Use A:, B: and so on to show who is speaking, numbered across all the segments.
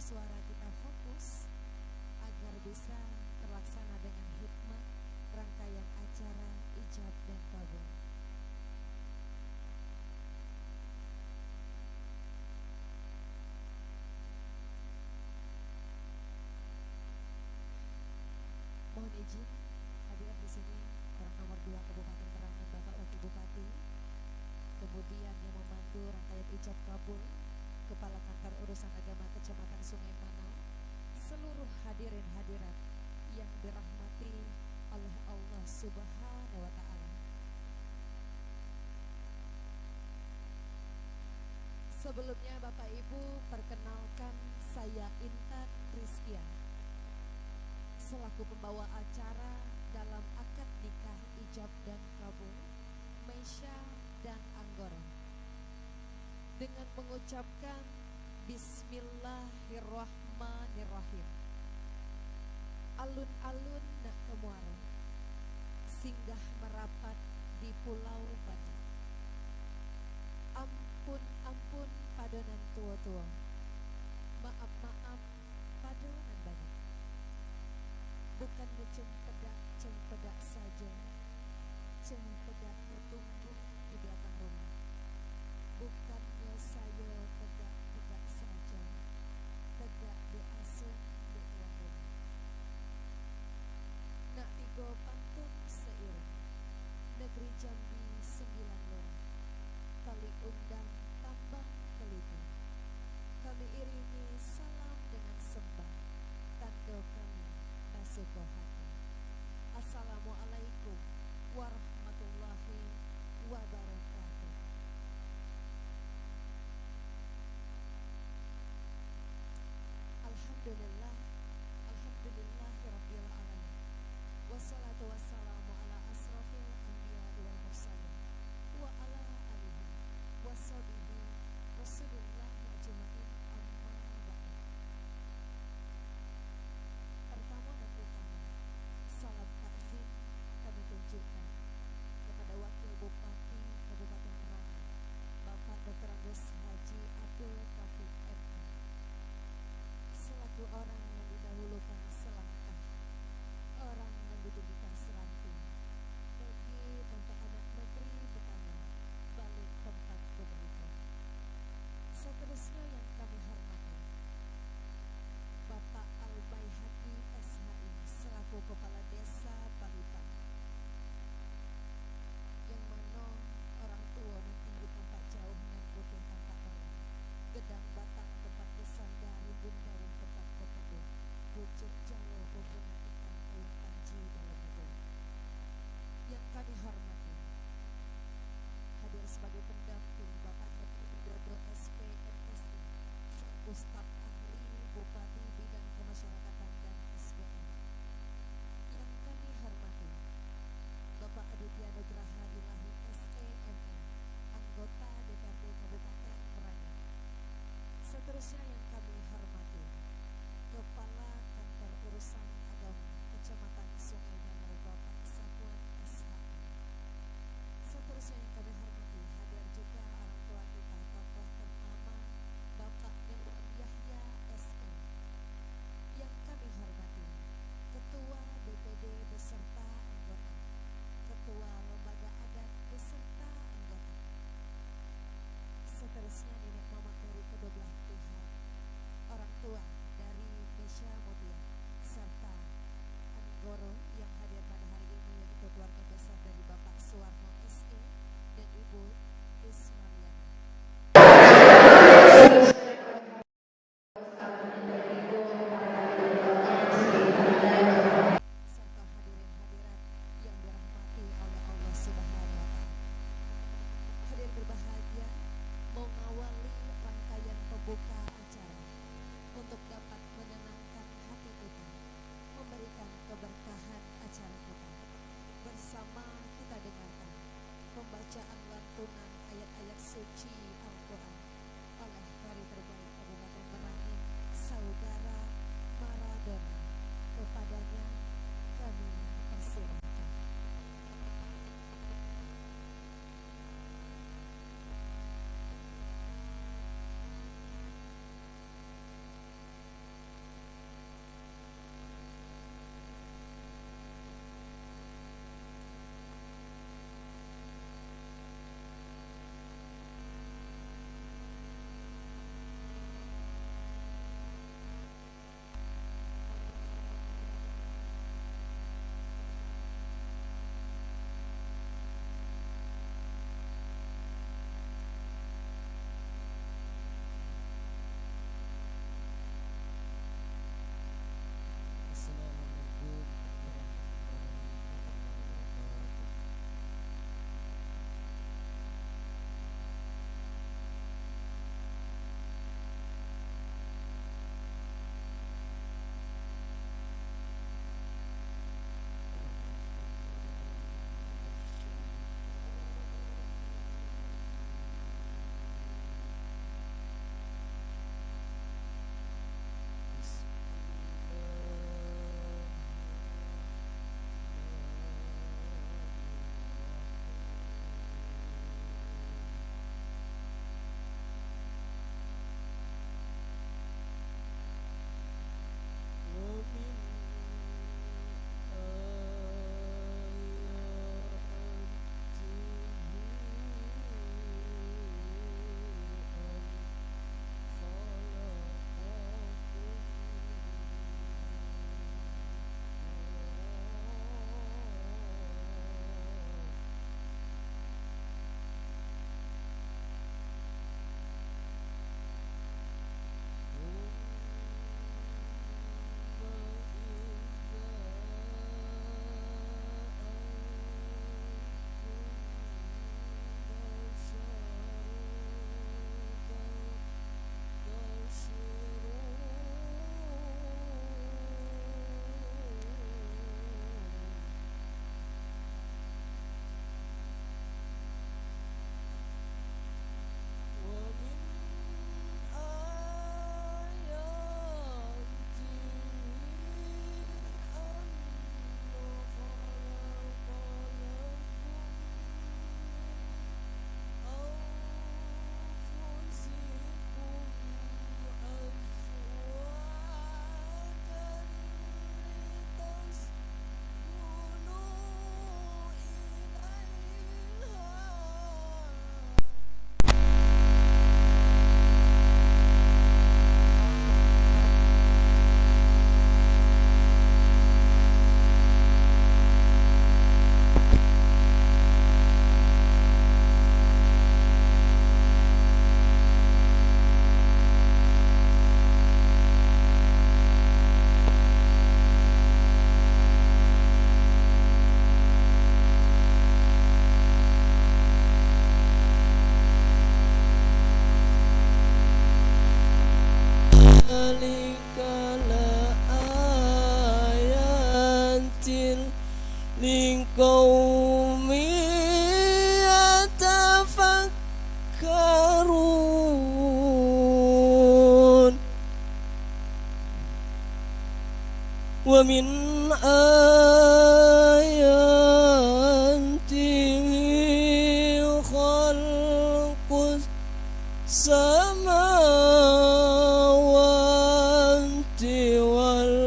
A: suara kita fokus agar bisa terlaksana dengan hikmat rangkaian acara ijab dan kabul. Mohon izin hadir di sini orang nomor 2 Kabupaten Merangin, Bapak Wakil Bupati, kemudian yang memandu rangkaian ijab kabul Kepala Kantor Urusan Agama Kecamatan Sungai Manau, seluruh hadirin hadirat yang dirahmati oleh Allah Subhanahu wa Ta'ala. Sebelumnya Bapak Ibu, perkenalkan saya Intan Rizkia selaku pembawa acara dalam akad nikah ijab dan kabul Maisha dan Anggora. Dengan mengucapkan Bismillahirrahmanirrahim, alun-alun nak kemuara, singgah merapat di Pulau Bani. Ampun-ampun padanan tua-tua, maaf-maaf padanan banyak. Bukan cempedak saja, cempedaknya tumbuh di belakang rumah. Bukannya saya tegak-tegak saja, tegak di asung di tuan rumah. Nak tiga pantun seiring, negeri Jambi 9 lurah, tali undang tambang teliti. Kami iringi salam dengan sembah, tanda kami basuh hati. Assalamualaikum warahmatullahi wabarakatuh. Alhamdulillah, alhamdulillahirabbil alamin. Wassalatu wassalamu ala asrofil anbiya wal mursalin wa ala alihi washabihi Rasulullah ajmain amma ba'du. Pertama dan utama, salam takzim kami tunjukkan kepada Wakil Bupati Kabupaten Merangin, Bapak Dr. Agus Haji Abdul Kafi MA, selaku orang yang didahulukan selangkah, orang yang didudukan seranting, pergi tempat anak negeri pertama, balik tempat beberapa. Seterusnya yang kami hormati, Bapak Al-Baihaqi SHI selaku Kepala Desa Palipan, yang mana orang tua nanti di tempat jauh dengan putih tampak barang, gedang batang tempat bersandar, rimbun daun tempat berteduh, pucuk Jawa hubungan ikan payung panji dalam negeri. Yang kami hormati, hadir sebagai pendamping Bapak Hadi Widodo SP MSI selaku staf ahli Bupati Bidang Kemasyarakatan dan SBM. Yang kami hormati, Bapak Aditya Nugraha Ilahi SEME, anggota DPRD Kabupaten Merangin. Seterusnya yang kami hormati, Kepala Kantor Urusan Agama Kecamatan Sungai Manau Bapak Sapuan SHI. Seterusnya yang kami hormati, hadir juga orang tua kita, tokoh ternama Bapak Nirwan Yahya SE. Yang kami hormati, Ketua BPD beserta anggota, Ketua Lembaga Adat beserta anggota. Seterusnya nenek mamak dari kedua belah pihak,
B: laayatin liqaumi yatafakkarun. Wa min ayatihi khalqus samawati wal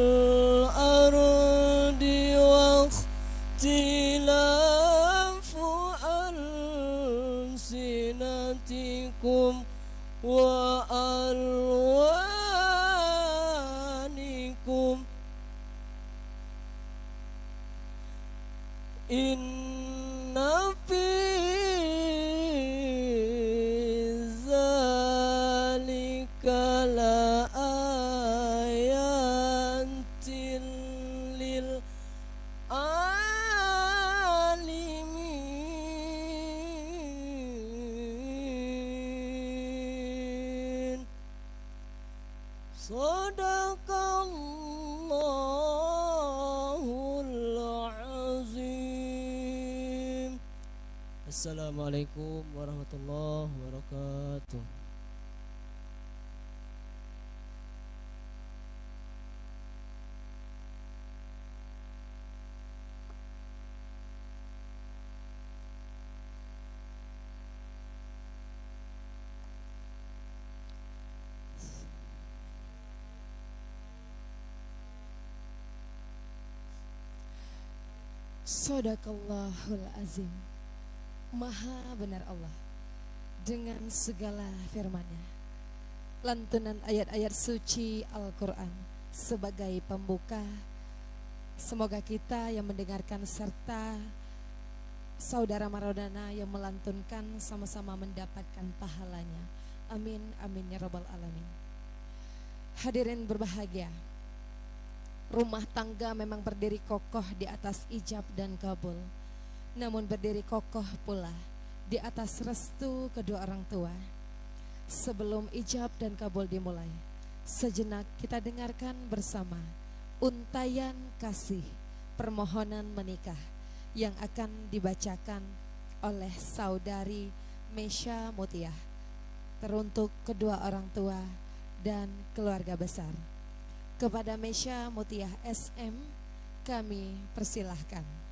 B: ardi wa ikhtilafu alsinatikum wa alwanikum. Inna fi zalika la ayatin lil alimin. Sadaqallahul azim. Assalamualaikum warahmatullahi wabarakatuh.
A: Sadaqallahul azim. Maha benar Allah dengan segala firman-Nya. Lantunan ayat-ayat suci Al-Quran sebagai pembuka. Semoga kita yang mendengarkan serta saudara Maradona yang melantunkan sama-sama mendapatkan pahalanya. Amin, amin ya rabbal alamin. Hadirin berbahagia, rumah tangga memang berdiri kokoh di atas ijab dan kabul, namun berdiri kokoh pula di atas restu kedua orang tua. Sebelum ijab dan kabul dimulai, sejenak kita dengarkan bersama untayan kasih permohonan menikah yang akan dibacakan oleh saudari Mesya Mutiah teruntuk kedua orang tua dan keluarga besar. Kepada Mesya Mutiah SM kami persilahkan.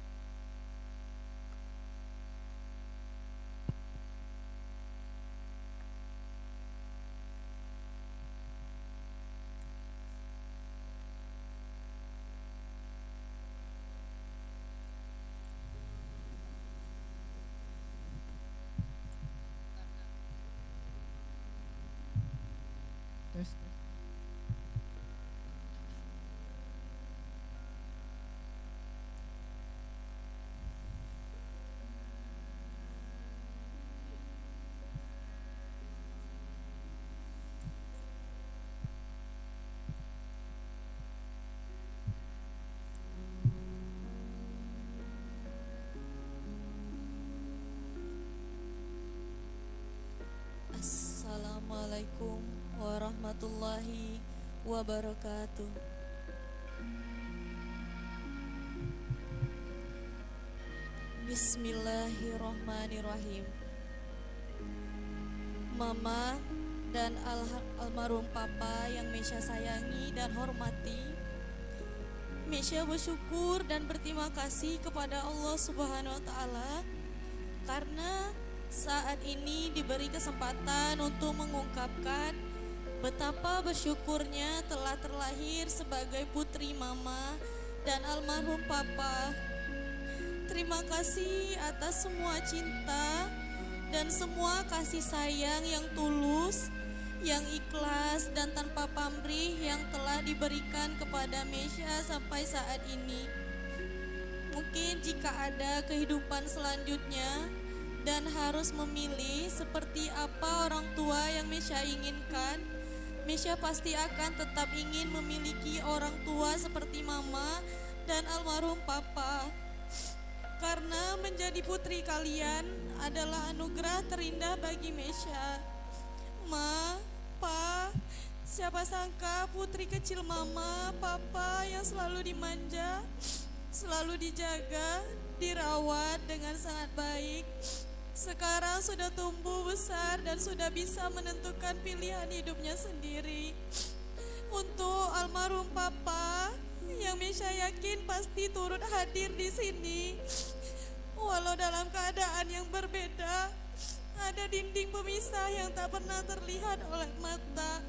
C: Assalamualaikum warahmatullahi wabarakatuh. Bismillahirrahmanirrahim. Mama dan almarhum papa yang Mesya sayangi dan hormati, Mesya bersyukur dan berterima kasih kepada Allah Subhanahu wa taala karena saat ini diberi kesempatan untuk mengungkapkan betapa bersyukurnya telah terlahir sebagai putri mama dan almarhum papa. Terima kasih atas semua cinta dan semua kasih sayang yang tulus, yang ikhlas dan tanpa pamrih yang telah diberikan kepada Mesya sampai saat ini. Mungkin jika ada kehidupan selanjutnya dan harus memilih seperti apa orang tua yang Mesya inginkan, Mesya pasti akan tetap ingin memiliki orang tua seperti mama dan almarhum papa. Karena menjadi putri kalian adalah anugerah terindah bagi Mesya. Ma, Pa, Siapa sangka putri kecil mama, papa yang selalu dimanja, selalu dijaga, dirawat dengan sangat baik. Sekarang sudah tumbuh besar dan sudah bisa menentukan pilihan hidupnya sendiri. Untuk almarhum papa yang Mesya yakin pasti turut hadir di sini. Walau dalam keadaan yang berbeda, ada dinding pemisah yang tak pernah terlihat oleh mata.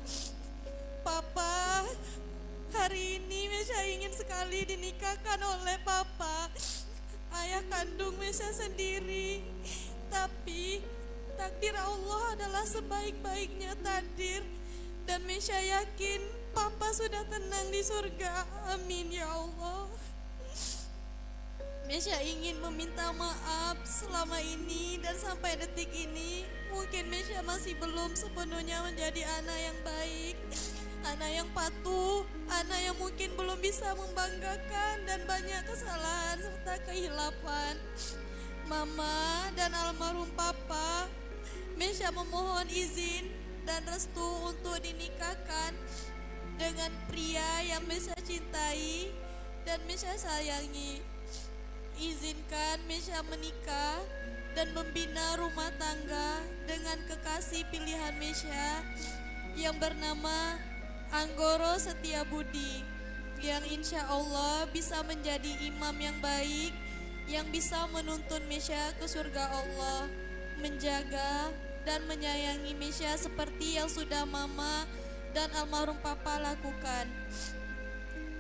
C: Papa, hari ini Mesya ingin sekali dinikahkan oleh papa, ayah kandung Mesya sendiri. Tapi takdir Allah adalah sebaik-baiknya takdir, dan Mesya yakin papa sudah tenang di surga. Amin ya Allah. Mesya ingin meminta maaf selama ini dan sampai detik ini mungkin Mesya masih belum sepenuhnya menjadi anak yang baik, anak yang patuh, anak yang mungkin belum bisa membanggakan dan banyak kesalahan serta kehilapan. Mama dan almarhum papa, Mesya memohon izin dan restu untuk dinikahkan dengan pria yang Mesya cintai dan Mesya sayangi. Izinkan Mesya menikah dan membina rumah tangga dengan kekasih pilihan Mesya yang bernama Anggoro Setiabudi, yang insya Allah bisa menjadi imam yang baik, yang bisa menuntun Mesya ke surga Allah, menjaga dan menyayangi Mesya seperti yang sudah mama dan almarhum papa lakukan.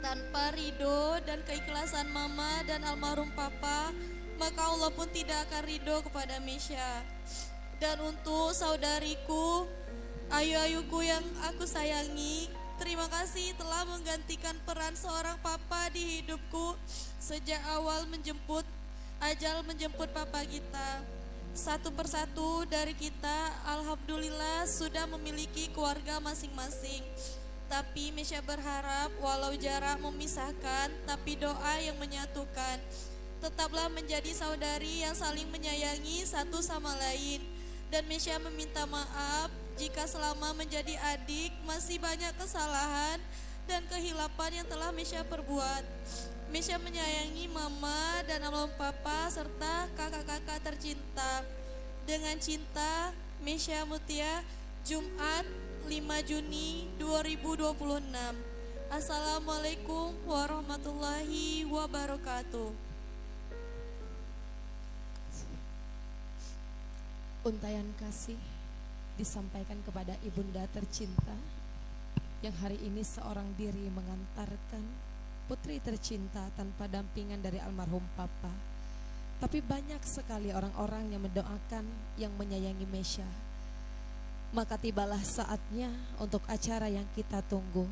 C: Tanpa ridho dan keikhlasan mama dan almarhum papa, maka Allah pun tidak akan ridho kepada Mesya. Dan untuk saudariku, ayu-ayuku yang aku sayangi, terima kasih telah menggantikan peran seorang papa di hidupku sejak awal ajal menjemput papa kita. Satu persatu dari kita alhamdulillah sudah memiliki keluarga masing-masing. Tapi Mesya berharap walau jarak memisahkan, tapi doa yang menyatukan. Tetaplah menjadi saudari yang saling menyayangi satu sama lain. Dan Mesya meminta maaf jika selama menjadi adik masih banyak kesalahan dan kehilapan yang telah Mesya perbuat. Mesya menyayangi mama dan almarhum papa serta kakak-kakak tercinta. Dengan cinta, Mesya Mutia, Jumat 5 Juni 2026. Assalamualaikum warahmatullahi wabarakatuh.
A: Untayan kasih disampaikan kepada ibunda tercinta yang hari ini seorang diri mengantarkan putri tercinta tanpa dampingan dari almarhum papa. Tapi banyak sekali orang-orang yang mendoakan, yang menyayangi Mesya. Maka tibalah saatnya untuk acara yang kita tunggu,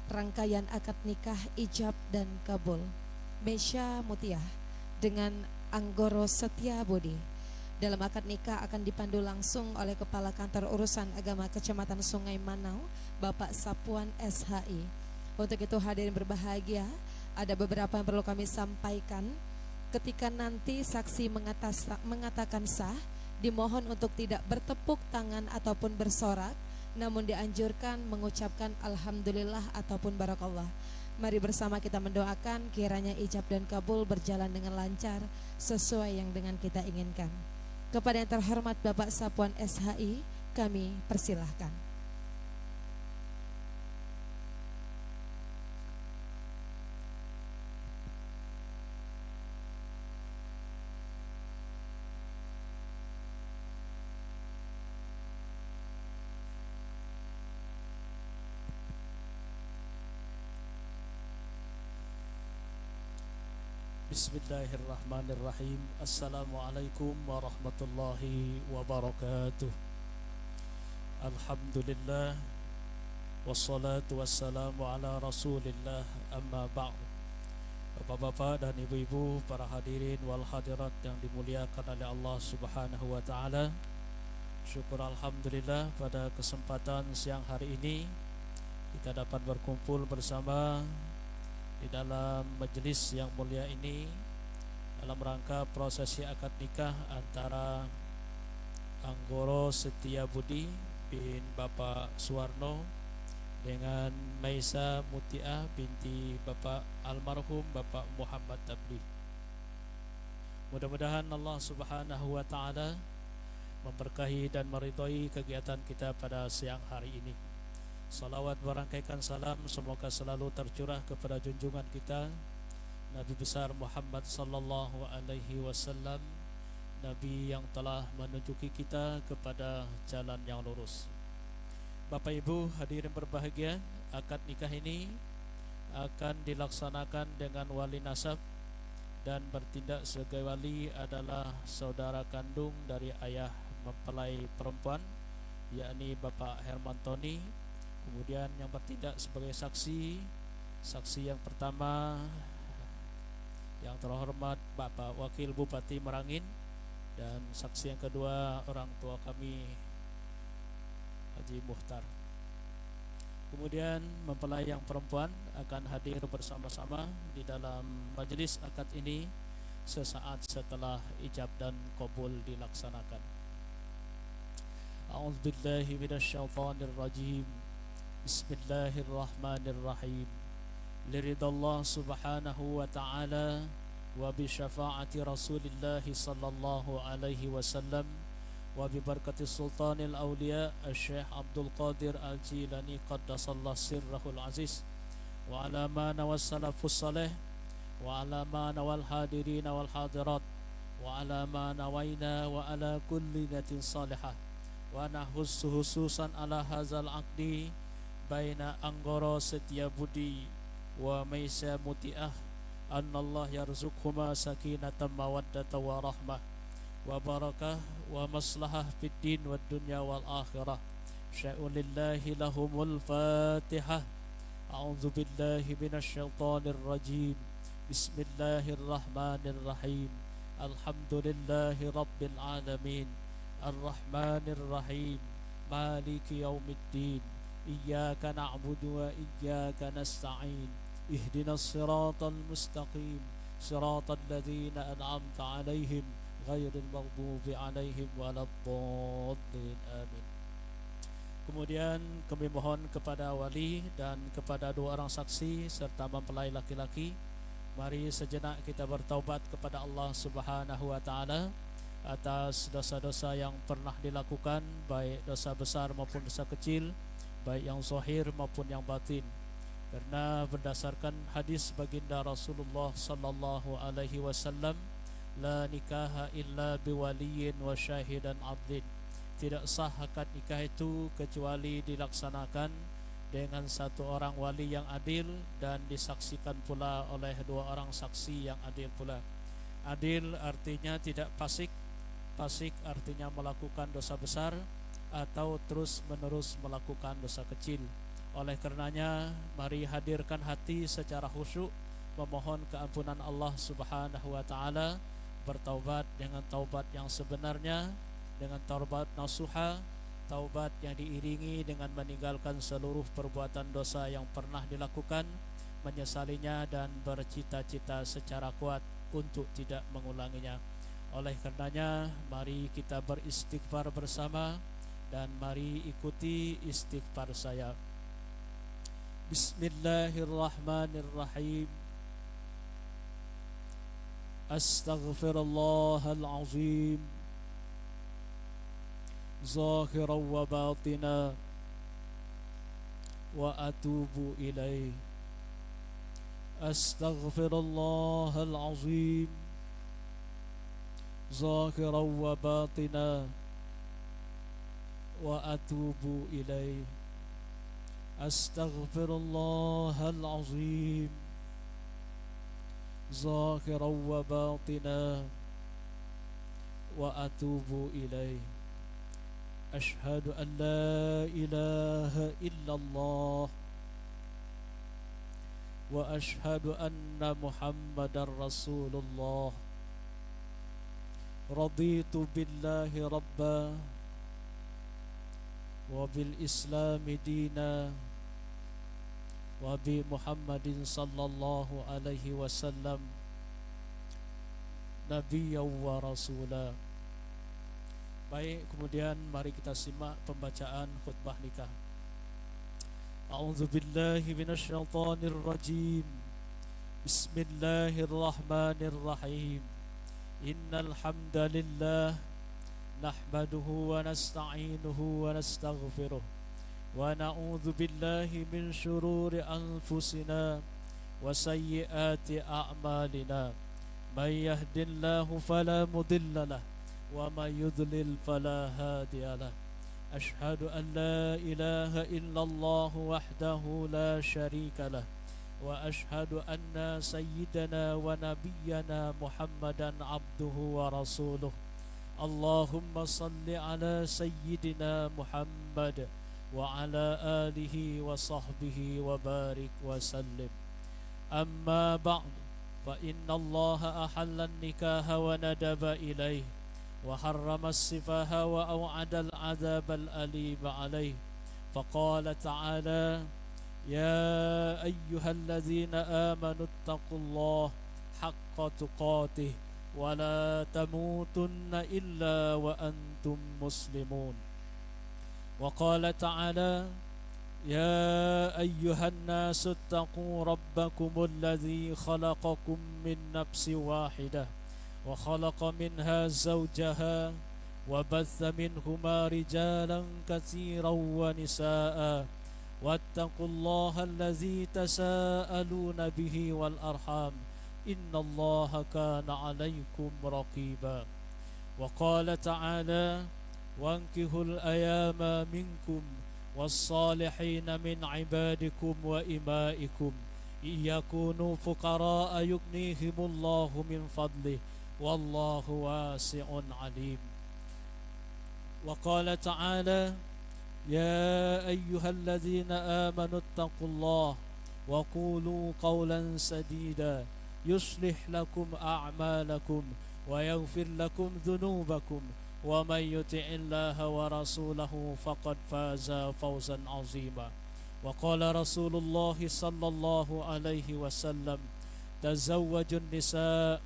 A: rangkaian akad nikah, ijab dan kabul Mesya Mutia dengan Anggoro Setiabudi. Dalam akad nikah akan dipandu langsung oleh Kepala Kantor Urusan Agama Kecamatan Sungai Manau, Bapak Sapuan SHI. Untuk itu hadirin berbahagia, ada beberapa yang perlu kami sampaikan. Ketika nanti saksi mengatakan sah, dimohon untuk tidak bertepuk tangan ataupun bersorak, namun dianjurkan mengucapkan alhamdulillah ataupun barakallah. Mari bersama kita mendoakan kiranya ijab dan kabul berjalan dengan lancar sesuai yang dengan kita inginkan. Kepada yang terhormat Bapak Sapuan SHI, kami persilahkan.
D: Bismillahirrahmanirrahim. Assalamualaikum warahmatullahi wabarakatuh. Alhamdulillah, wassalatu wassalamu ala rasulillah, amma ba'd. Bapak-bapak dan ibu-ibu, para hadirin wal hadirat yang dimuliakan oleh Allah subhanahu wa ta'ala, syukur alhamdulillah pada kesempatan siang hari ini kita dapat berkumpul bersama di dalam majelis yang mulia ini dalam rangka prosesi akad nikah antara Anggoro Setiabudi bin Bapak Suwarno dengan Maisa Mutiah binti Bapak almarhum Bapak Muhammad Tabli. Mudah-mudahan Allah Subhanahu wa taala memberkahi dan meridhai kegiatan kita pada siang hari ini. Salawat berangkaikan salam semoga selalu tercurah kepada junjungan kita Nabi besar Muhammad sallallahu alaihi wasallam, Nabi yang telah menunjuki kita kepada jalan yang lurus. Bapak Ibu hadirin berbahagia, akad nikah ini akan dilaksanakan dengan wali nasab, dan bertindak sebagai wali adalah saudara kandung dari ayah mempelai perempuan, yakni Bapak Hermantoni. Kemudian yang bertindak sebagai saksi yang pertama yang terhormat Bapak Wakil Bupati Merangin, dan saksi yang kedua orang tua kami Haji Muhtar. Kemudian mempelai yang perempuan akan hadir bersama-sama di dalam majelis akad ini sesaat setelah ijab dan qabul dilaksanakan. A'udzubillahi minasyaitonir rajim. Bismillahirrahmanirrahim. Liridallah subhanahu wa ta'ala wa bi syafaati Rasulillah sallallahu alaihi wasallam wa bi barakati sultanil awliya Syekh Abdul Qadir Al-Jilani qaddasallahu sirrahul aziz wa ala ma nawal salafus salih wa ala ma nawal hadirin wal hadirat wa ala ma nawaina wa ala kulli niyatin salihah wa nahus khususan ala hazal aqdi baina Anggoro Setiabudi wa Maisa Mutiah annallah yarzuqhuma sakinatan mawaddata wa rahmah wa barakah wa maslahah fid din wad dunya wal akhirah. Sya'ulillahi lahumul fatihah. A'udzu billahi minasyaitonir rajim. Bismillahirrahmanirrahim. Alhamdulillahi rabbil alamin. Arrahmanir rahim. Maliki yaumiddin. Iyyaka na'budu wa iyyaka nasta'in. Ihdinas siratal mustaqim. Siratal ladzina an'amta 'alaihim ghairil maghdubi 'alaihim waladdallin. Amin. Kemudian kami mohon kepada wali dan kepada dua orang saksi serta mempelai laki-laki, mari sejenak kita bertaubat kepada Allah Subhanahu wa taala atas dosa-dosa yang pernah dilakukan, baik dosa besar maupun dosa kecil, baik yang zahir maupun yang batin. Karena berdasarkan hadis baginda Rasulullah sallallahu alaihi wasallam, la nikaha illa biwaliyin wa syahidan adlin. Tidak sah akad nikah itu kecuali dilaksanakan dengan satu orang wali yang adil dan disaksikan pula oleh dua orang saksi yang adil pula. Adil artinya tidak fasik. Fasik artinya melakukan dosa besar atau terus menerus melakukan dosa kecil. Oleh karenanya mari hadirkan hati secara khusyuk memohon keampunan Allah Subhanahu wa taala, bertaubat dengan taubat yang sebenarnya, dengan taubat nasuha, taubat yang diiringi dengan meninggalkan seluruh perbuatan dosa yang pernah dilakukan, menyesalinya dan bercita-cita secara kuat untuk tidak mengulanginya. Oleh karenanya mari kita beristighfar bersama dan mari ikuti istighfar saya. Bismillahirrahmanirrahim. Astaghfirullahal azim zahiran wa batina wa atubu ilaih. Astaghfirullahal azim zahiran wa batina wa atubu ilaih. Astaghfirullahal azim zahiran wa batina wa atubu ilaih. Ashhadu an la ilaha illallah wa ashhadu anna Muhammadar Rasulullah. Raditu billahi rabba wa bil islami dina wa bi Muhammadin sallallahu alaihi wasallam nabiyyan wa rasula. Baik, kemudian mari kita simak pembacaan khutbah nikah. أعوذ بالله من الشيطان الرجيم. بسم الله الرحمن الرحيم. إن الحمد لله نحمده ونستعينه ونستغفره ونعوذ بالله من شرور أنفسنا وسيئات أعمالنا. من يهد الله فلا مضل له ومن يضلل فلا هادي له. أشهد أن لا إله إلا الله وحده لا شريك له وأشهد أن سيدنا ونبينا محمدا عبده ورسوله. اللهم صل على سيدنا محمد وعلى آله وصحبه وبارك وسلم. أما بعد، فإن الله أحل النكاح وندب إليه وحرم السفاح وأوعد العذاب الأليم عليه. فقال تعالى: يا أيها الذين آمنوا اتقوا الله حق تقاته ولا تموتن إلا وأنتم مسلمون. وقال تعالى: يا أيها الناس اتقوا ربكم الذي خلقكم من نفس واحدة وخلق منها زوجها وبث منهما رجالا كثيرا ونساء واتقوا الله الذي تساءلون به والأرحام إن الله كان عليكم رقيبا. وقال تعالى: وانكحوا الأيام منكم والصالحين من عبادكم وإمائكم إن يكونوا فقراء يغنيهم الله من فضله والله واسع عليم. وقال تعالى: يا أيها الذين آمنوا اتقوا الله وقولوا قولا سديدا يصلح لكم أعمالكم ويغفر لكم ذنوبكم ومن يطع الله ورسوله فقد فاز فوزا عظيما. وقال رسول الله صلى الله عليه وسلم: تزوجوا النساء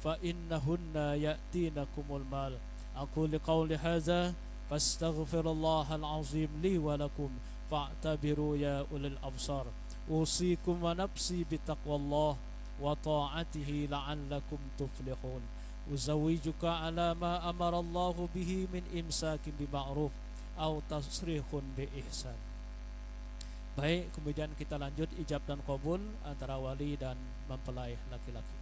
D: فإنهن يأتينكم المال. أقول قولي هذا فاستغفر الله العظيم لي ولكم فاعتبروا يا أولي الأبصار. أوصيكم ونفسي بتقوى الله وطاعته لعلكم تفلحون. أزوجك على ما أمر الله به من إمساك بمعروف أو تصريح بإحسان. Baik, kemudian kita lanjut ijab dan qabul antara wali dan mempelai laki-laki.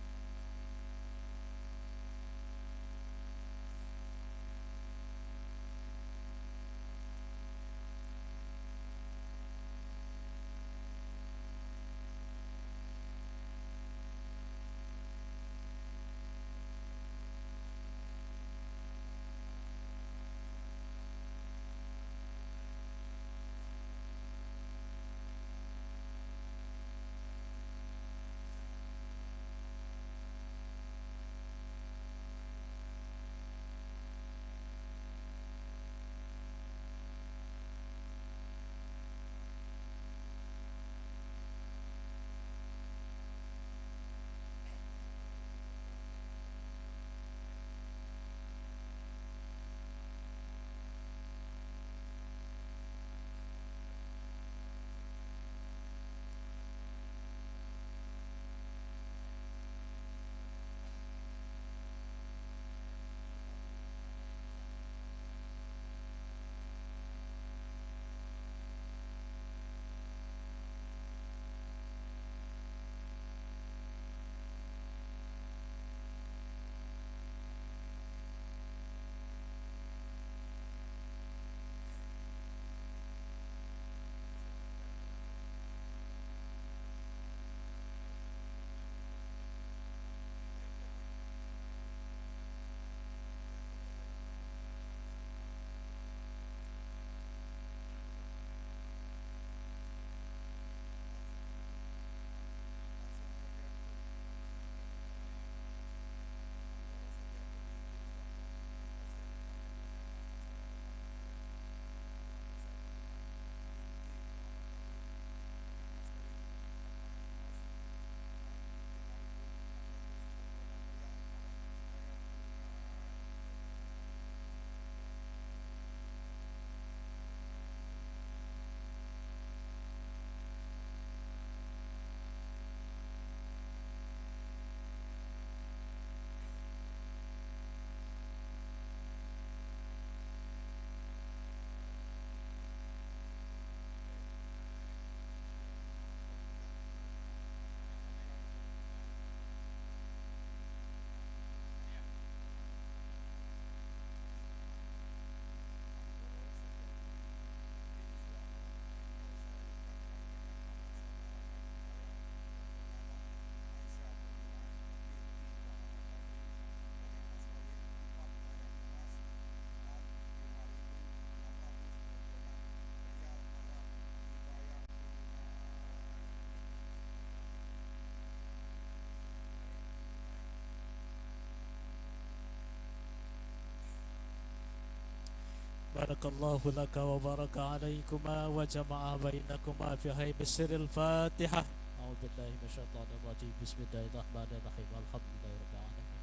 D: بارك الله لك وبارك عليكما وجمع بينكما في هيب سر الفاتحة. أعوذ بالله من الشيطان الرجيم. بسم الله الرحمن الرحيم. الحمد لله رب العالمين.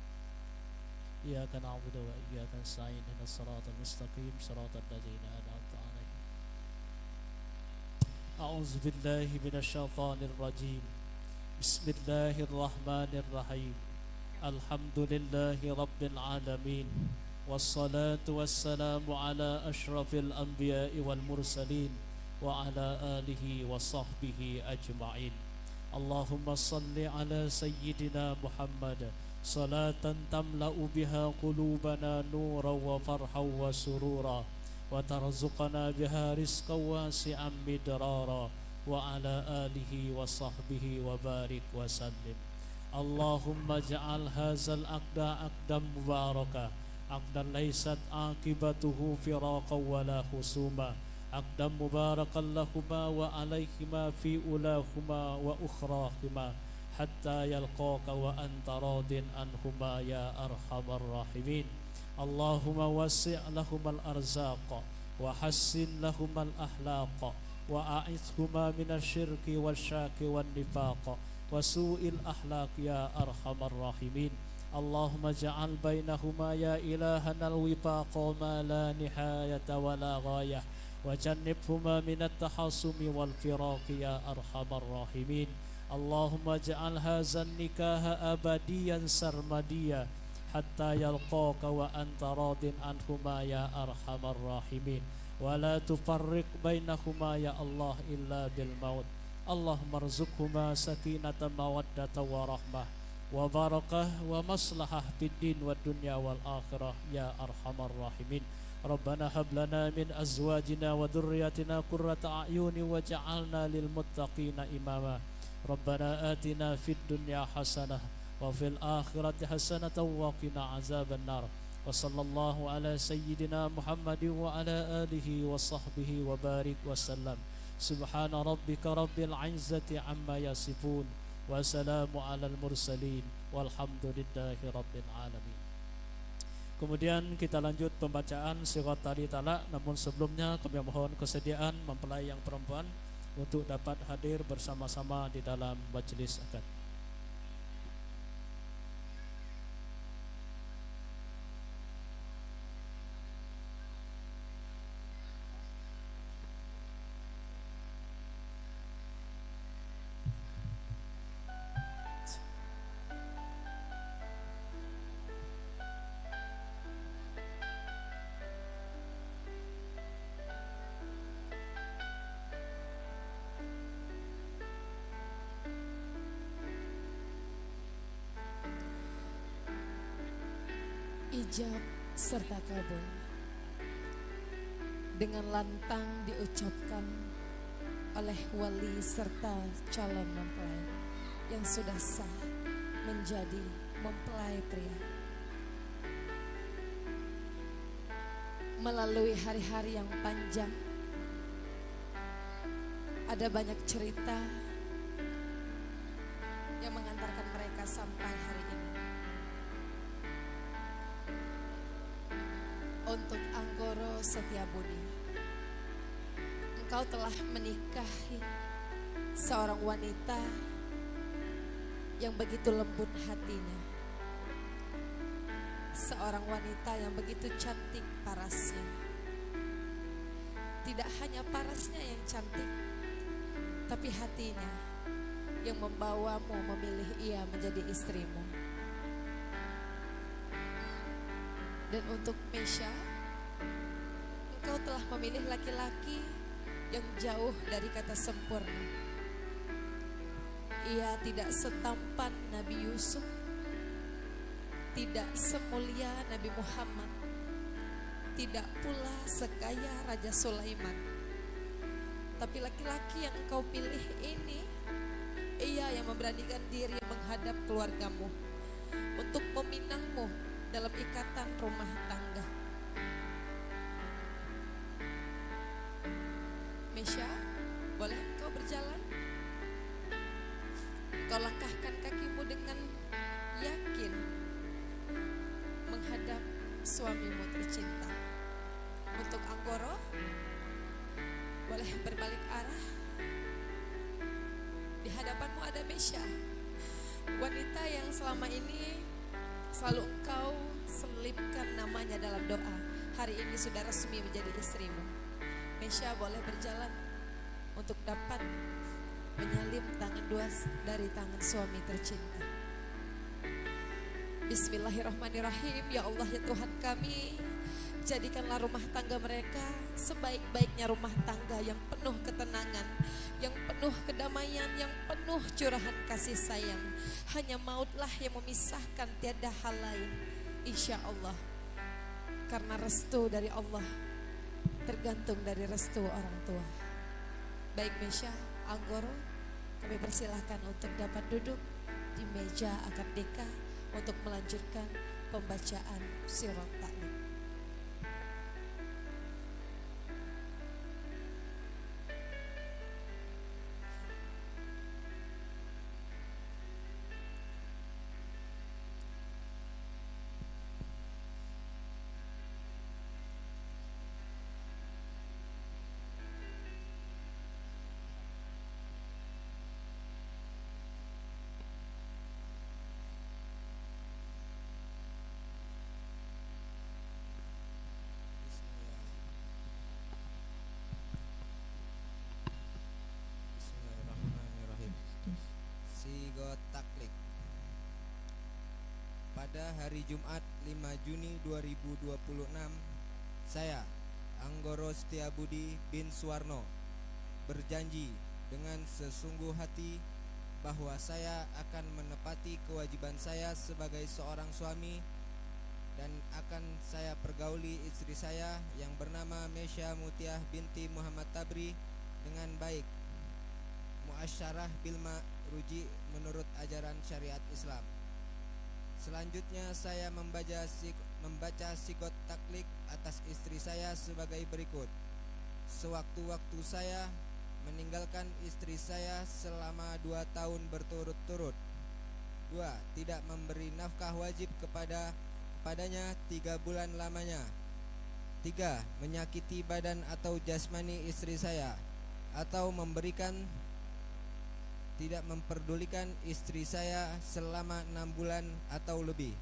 D: إياك نعبد وإياك نستعين. اهدنا الصراط المستقيم صراط الذين أنعمت عليهم. أعوذ بالله من الشيطان الرجيم. بسم الله الرحمن الرحيم. الحمد لله رب العالمين، والصلاة والسلام على أشرف الأنبياء والمرسلين وعلى آله وصحبه أجمعين. اللهم صل على سيدنا محمد صلاة تملأ بها قلوبنا نورا وفرحا وسرورا، وترزقنا بها رزقا واسعا مدرارا، وعلى آله وصحبه وبارك وسلم. اللهم اجعل هذا العقد عقدا مباركا، عقدا ليست عاقبته فراقا ولا خصوما، عقدا مباركا لهما وعليهما في أولاهما وأخراهما، حتى يلقاك وأنت راض عنهما يا أرحم الراحمين. اللهم وسع لهما الأرزاق، وحسن لهما الأخلاق، وأعذهما من الشرك والشاك والنفاق وسوء الأخلاق يا أرحم الراحمين. اللهم اجعل بينهما يا إلهنا الوفاق ما لا نهاية ولا غاية، وجنبهما من التحاصم والفراق يا أرحم الراحمين. اللهم اجعل هذا النكاح أبديا سرمديا حتى يلقاك وأنت راض عنهما يا أرحم الراحمين، ولا تفرق بينهما يا الله إلا بالموت. اللهم ارزقهما سكينة مودة ورحمة وبركة ومصلحة في الدين والدنيا والآخرة يا أرحم الراحمين. ربنا هب لنا من أزواجنا وذرياتنا قرة أعين واجعلنا للمتقين إماما. ربنا آتنا في الدنيا حسنة وفي الآخرة حسنة وقنا عذاب النار. وصلى الله على سيدنا محمد وعلى آله وصحبه وبارك وسلم. سبحان ربك رب العزة عما يصفون وسلام على المرسلين والحمد لله رب العالمين. Kemudian kita lanjut pembacaan surat Talaq, namun sebelumnya kami mohon kesediaan mempelai yang perempuan untuk dapat hadir bersama-sama di dalam majelis akad.
A: Ijab serta kabul dengan lantang diucapkan oleh wali serta calon mempelai yang sudah sah menjadi mempelai pria. Melalui hari-hari yang panjang, ada banyak cerita yang mengantarkan mereka sampai hari ini. Untuk Anggoro Setiabudi, engkau telah menikahi seorang wanita yang begitu lembut hatinya, seorang wanita yang begitu cantik parasnya. Tidak hanya parasnya yang cantik, tapi hatinya yang membawamu memilih ia menjadi istrimu. Dan untuk Mesya, engkau telah memilih laki-laki yang jauh dari kata sempurna. Ia tidak setampan Nabi Yusuf, tidak semulia Nabi Muhammad, tidak pula sekaya Raja Sulaiman. Tapi laki-laki yang engkau pilih ini, ia yang memberanikan diri menghadap keluargamu untuk meminangmu dalam ikatan rumah tangga. Mesya, boleh engkau berjalan? Engkau langkahkan kakimu dengan yakin menghadap suamimu tercinta. Untuk Anggoro, boleh berbalik arah. Di hadapanmu ada Mesya, wanita yang selama ini selalu engkau selipkan namanya dalam doa. Hari ini sudah resmi menjadi istrimu. Mesya boleh berjalan untuk dapat menyalip tangan dua dari tangan suami tercinta. Bismillahirrahmanirrahim. Ya Allah, ya Tuhan kami, jadikanlah rumah tangga mereka sebaik-baiknya rumah tangga yang penuh ketenangan, yang penuh kedamaian, yang penuh curahan kasih sayang. Hanya mautlah yang memisahkan, tiada hal lain, insya Allah. Karena restu dari Allah tergantung dari restu orang tua. Baik Mesya, Anggoro, kami persilahkan untuk dapat duduk di meja akad nikah untuk melanjutkan pembacaan sirat taklim.
E: Bismillahirrahmanirrahim. Sigot taklik. Pada hari Jumat 5 Juni 2026, saya Anggoro Setiabudi bin Suwarno berjanji dengan sesungguh hati bahwa saya akan menepati kewajiban saya sebagai seorang suami dan akan saya pergauli istri saya yang bernama Mesya Mutiah binti Muhammad Tabri dengan baik, muasyarah bil ma'ruji menurut ajaran syariat Islam. Selanjutnya saya membaca sigot taklik atas istri saya sebagai berikut. Sewaktu-waktu saya meninggalkan istri saya selama 2 tahun berturut-turut. 2. Tidak memberi nafkah wajib kepadanya 3 bulan lamanya. 3. Menyakiti badan atau jasmani istri saya, atau tidak memperdulikan istri saya selama 6 bulan atau lebih.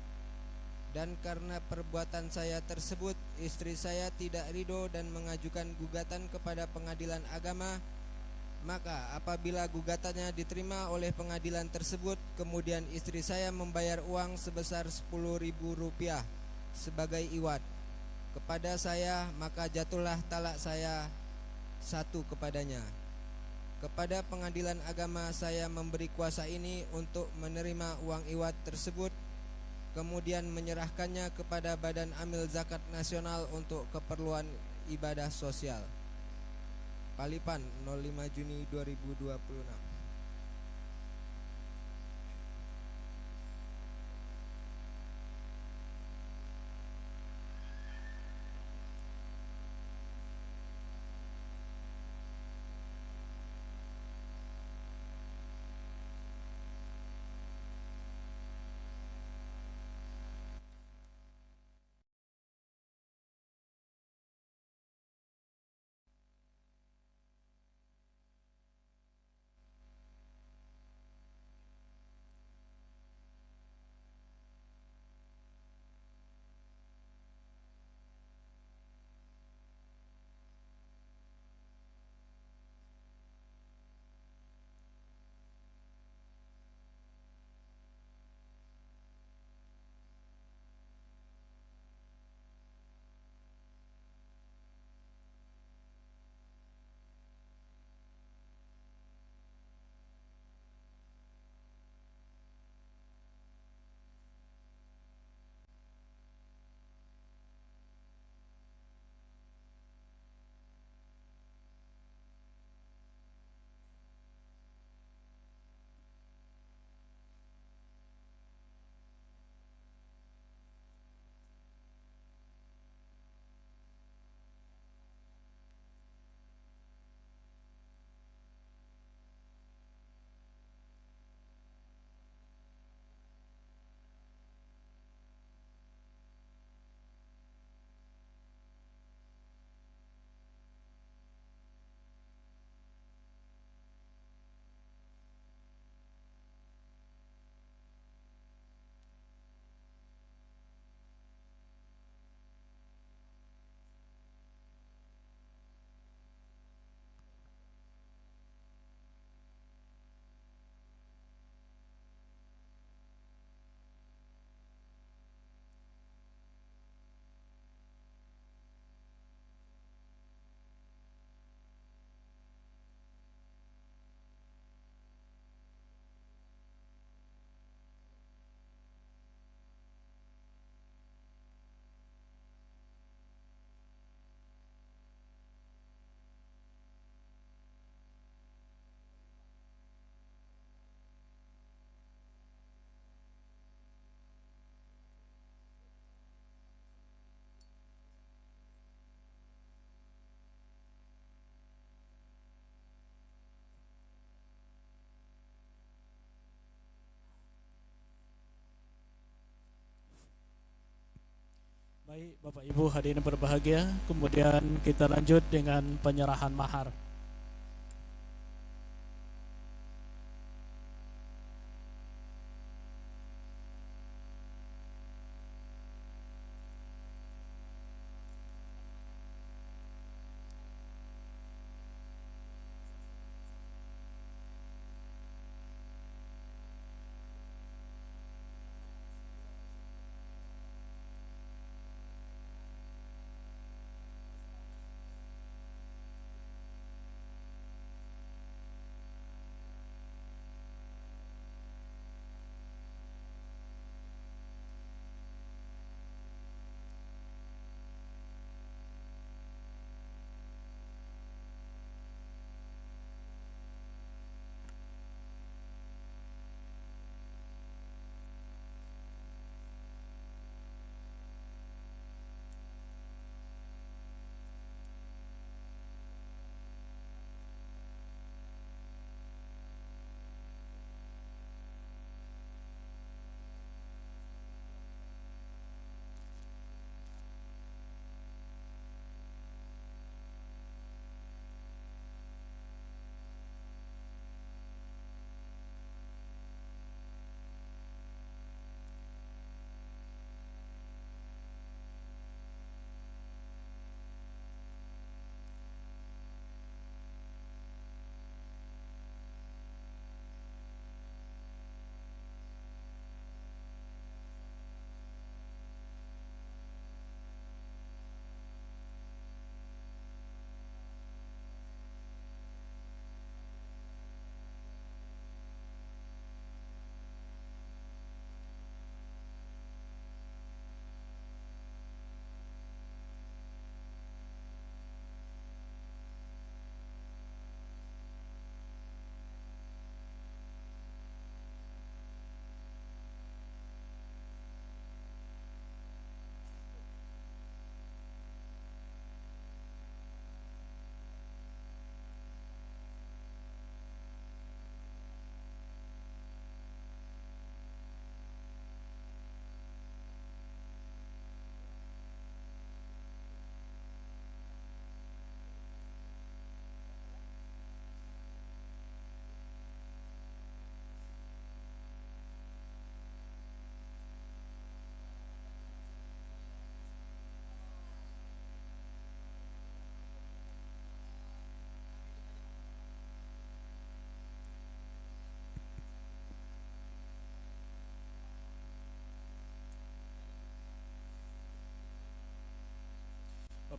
E: Dan karena perbuatan saya tersebut, istri saya tidak ridho dan mengajukan gugatan kepada pengadilan agama, maka apabila gugatannya diterima oleh pengadilan tersebut, kemudian istri saya membayar uang sebesar Rp10.000 sebagai iwat kepada saya, maka jatuhlah talak saya 1 kepadanya. Kepada pengadilan agama saya memberi kuasa ini untuk menerima uang iwat tersebut, kemudian menyerahkannya kepada Badan Amil Zakat Nasional untuk keperluan ibadah sosial. Palipan 05 Juni 2026.
D: Baik, Bapak Ibu hadirin berbahagia, kemudian kita lanjut dengan penyerahan mahar.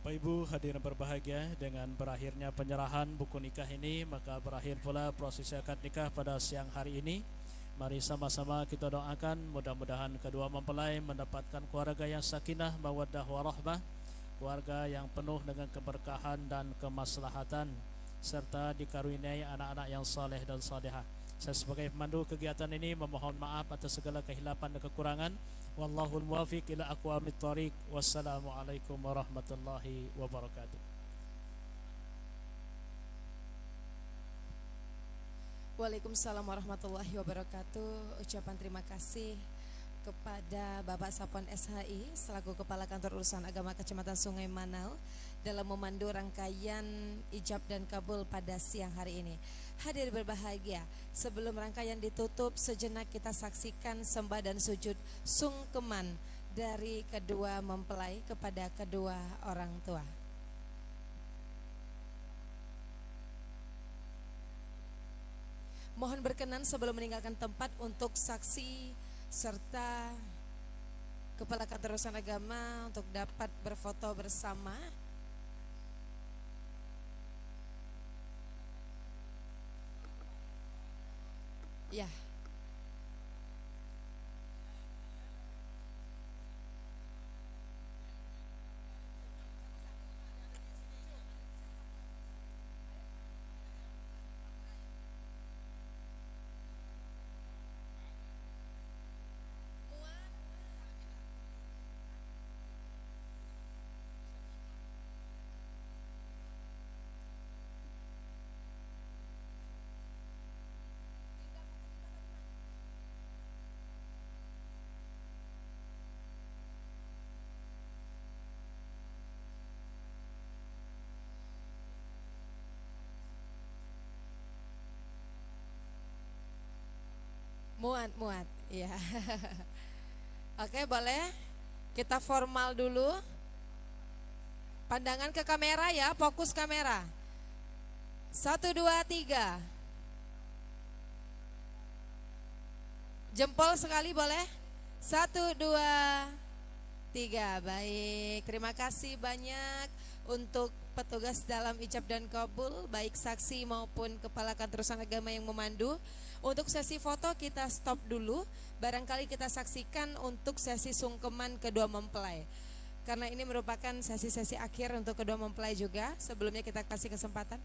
D: Bapak Ibu hadirin berbahagia, dengan berakhirnya penyerahan buku nikah ini, maka berakhir pula prosesi akad nikah pada siang hari ini. Mari sama-sama kita doakan mudah-mudahan kedua mempelai mendapatkan keluarga yang sakinah, mawaddah warahmah, keluarga yang penuh dengan keberkahan dan kemaslahatan, serta dikaruniai anak-anak yang saleh dan salihah. Saya sebagai pemandu kegiatan ini memohon maaf atas segala kehilapan dan kekurangan. Wallahul muwafiq ila aqwamit thoriq. Wassalamualaikum warahmatullahi wabarakatuh.
A: Waalaikumsalam warahmatullahi wabarakatuh. Ucapan terima kasih kepada Bapak Sapon SHI selaku Kepala Kantor Urusan Agama Kecamatan Sungai Manau dalam memandu rangkaian ijab dan kabul pada siang hari ini. Hadir berbahagia, sebelum rangkaian ditutup, sejenak kita saksikan sembah dan sujud sungkeman dari kedua mempelai kepada kedua orang tua. Mohon berkenan sebelum meninggalkan tempat untuk saksi serta Kepala Kantor Urusan Agama untuk dapat berfoto bersama. Ya. Muat. Iya. Oke, boleh. Kita formal dulu. Pandangan ke kamera ya, fokus kamera. 1, 2, 3. Jempol sekali boleh? 1, 2, 3. Baik, terima kasih banyak untuk petugas dalam ijab dan kabul, baik saksi maupun kepala kantor urusan agama yang memandu. Untuk sesi foto kita stop dulu, barangkali kita saksikan untuk sesi sungkeman kedua mempelai. Karena ini merupakan sesi-sesi akhir untuk kedua mempelai juga, sebelumnya kita kasih kesempatan.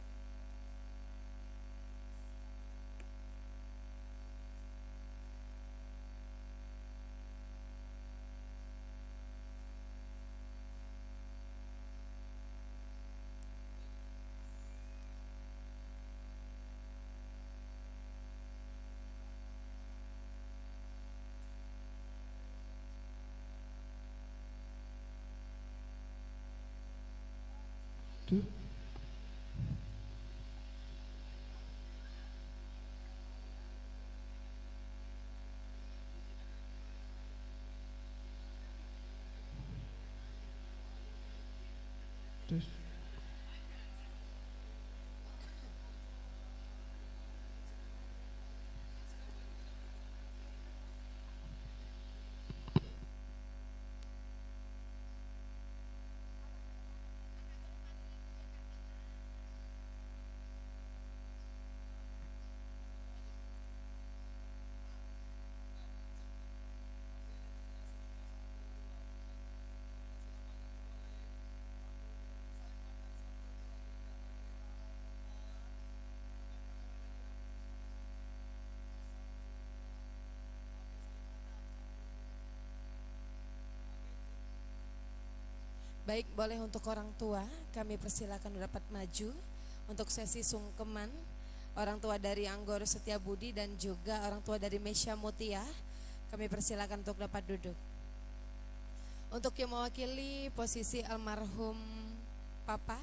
A: Baik, boleh untuk orang tua, kami persilakan dapat maju untuk sesi sungkeman. Orang tua dari Anggoro Setiabudi dan juga orang tua dari Mesya Mutia, kami persilakan untuk dapat duduk. Untuk yang mewakili posisi almarhum Papa,